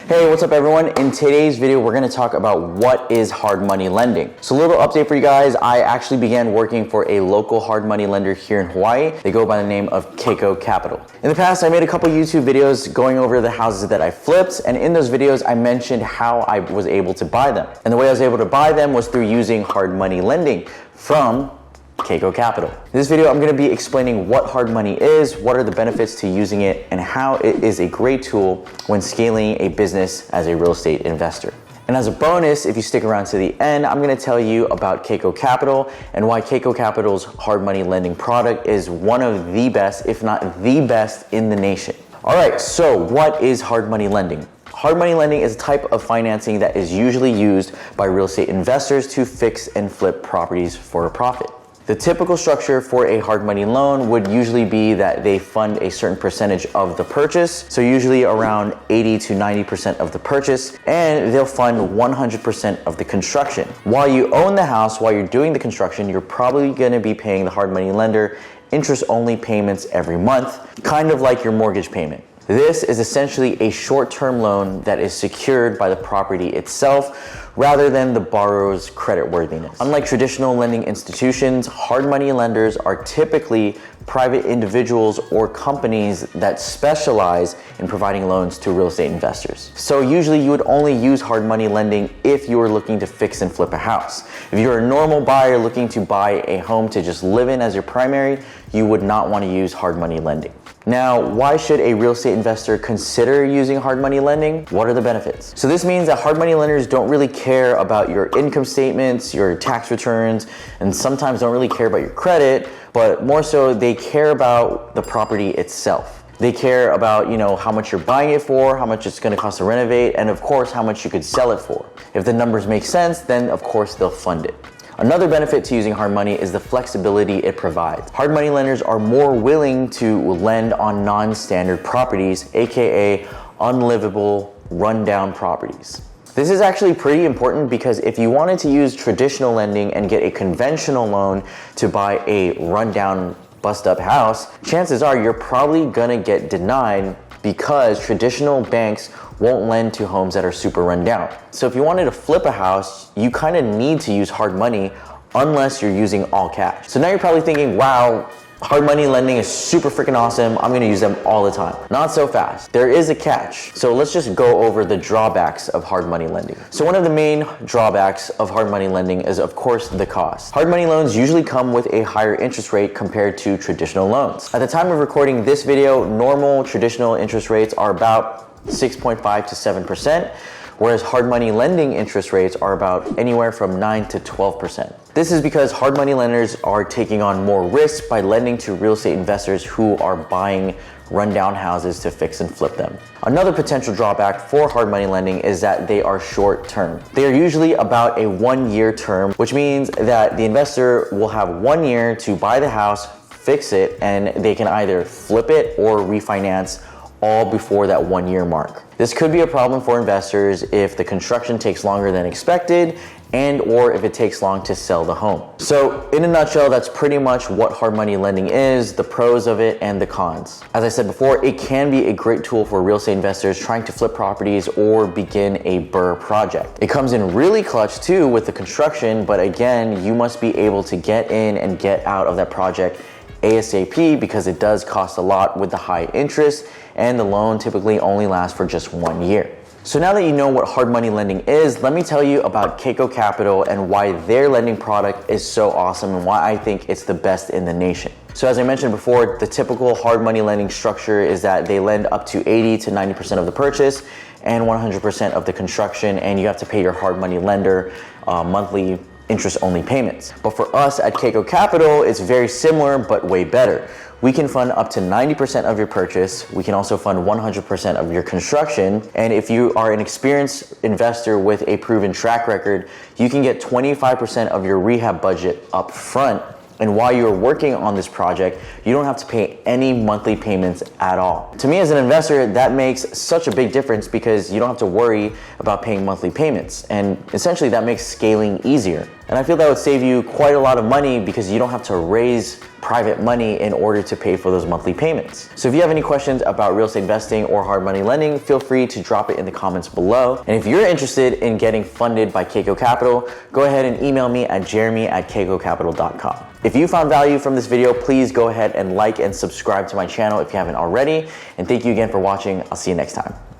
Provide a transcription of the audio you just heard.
Hey, what's up everyone? In today's video, we're gonna talk about what is hard money lending. So a little update for you guys. I actually began working for a local hard money lender here in Hawaii. They go by the name of Keiko Capital. In the past, I made a couple YouTube videos going over the houses that I flipped. And in those videos, I mentioned how I was able to buy them. And the way I was able to buy them was through using hard money lending from Keiko Capital. In this video, I'm going to be explaining what hard money is, what are the benefits to using it, and how it is a great tool when scaling a business as a real estate investor. And as a bonus, if you stick around to the end, I'm going to tell you about Keiko Capital and why Keiko Capital's hard money lending product is one of the best, if not the best, in the nation. All right, so what is hard money lending? Hard money lending is a type of financing that is usually used by real estate investors to fix and flip properties for a profit. The typical structure for a hard money loan would usually be that they fund a certain percentage of the purchase, so usually around 80 to 90% of the purchase, and they'll fund 100% of the construction. While you own the house, while you're doing the construction, you're probably going to be paying the hard money lender interest-only payments every month, kind of like your mortgage payment. This is essentially a short-term loan that is secured by the property itself rather than the borrower's creditworthiness. Unlike traditional lending institutions, hard money lenders are typically private individuals or companies that specialize in providing loans to real estate investors. So usually you would only use hard money lending if you were looking to fix and flip a house. If you're a normal buyer looking to buy a home to just live in as your primary, you would not want to use hard money lending. Now, why should a real estate investor consider using hard money lending? What are the benefits? So this means that hard money lenders don't really care about your income statements, your tax returns, and sometimes don't really care about your credit, but more so they care about the property itself. They care about, how much you're buying it for, how much it's going to cost to renovate, and of course, how much you could sell it for. If the numbers make sense, then of course they'll fund it. Another benefit to using hard money is the flexibility it provides. Hard money lenders are more willing to lend on non-standard properties, aka unlivable, rundown properties. This is actually pretty important because if you wanted to use traditional lending and get a conventional loan to buy a rundown, bust-up house, chances are you're probably gonna get denied because traditional banks won't lend to homes that are super run down. So if you wanted to flip a house, you kind of need to use hard money unless you're using all cash. So now you're probably thinking, wow, hard money lending is super freaking awesome. I'm gonna use them all the time. Not so fast. There is a catch. So let's just go over the drawbacks of hard money lending. So one of the main drawbacks of hard money lending is of course the cost. Hard money loans usually come with a higher interest rate compared to traditional loans. At the time of recording this video, normal traditional interest rates are about 6.5 to 7%, whereas hard money lending interest rates are about anywhere from 9 to 12%. This is because hard money lenders are taking on more risk by lending to real estate investors who are buying rundown houses to fix and flip them. Another potential drawback for hard money lending is that they are short term. They are usually about a 1-year term, which means that the investor will have 1 year to buy the house, fix it, and they can either flip it or refinance all before that 1-year mark. This could be a problem for investors if the construction takes longer than expected and or if it takes long to sell the home. So in a nutshell, that's pretty much what hard money lending is, the pros of it and the cons. As I said before, it can be a great tool for real estate investors trying to flip properties or begin a BRRRR project. It comes in really clutch too with the construction, but again, you must be able to get in and get out of that project ASAP because it does cost a lot with the high interest and the loan typically only lasts for just 1 year. So now that you know what hard money lending is, let me tell you about Keiko Capital and why their lending product is so awesome and why I think it's the best in the nation. So as I mentioned before, the typical hard money lending structure is that they lend up to 80 to 90% of the purchase and 100% of the construction, and you have to pay your hard money lender monthly interest-only payments. But for us at Keiko Capital, it's very similar but way better. We can fund up to 90% of your purchase. We can also fund 100% of your construction. And if you are an experienced investor with a proven track record, you can get 25% of your rehab budget up front. And while you're working on this project, you don't have to pay any monthly payments at all. To me as an investor, that makes such a big difference because you don't have to worry about paying monthly payments. And essentially that makes scaling easier. And I feel that would save you quite a lot of money because you don't have to raise private money in order to pay for those monthly payments. So if you have any questions about real estate investing or hard money lending, feel free to drop it in the comments below. And if you're interested in getting funded by Keiko Capital, go ahead and email me at jeremy@keikocapital.com. If you found value from this video, please go ahead and like and subscribe to my channel if you haven't already. And thank you again for watching. I'll see you next time.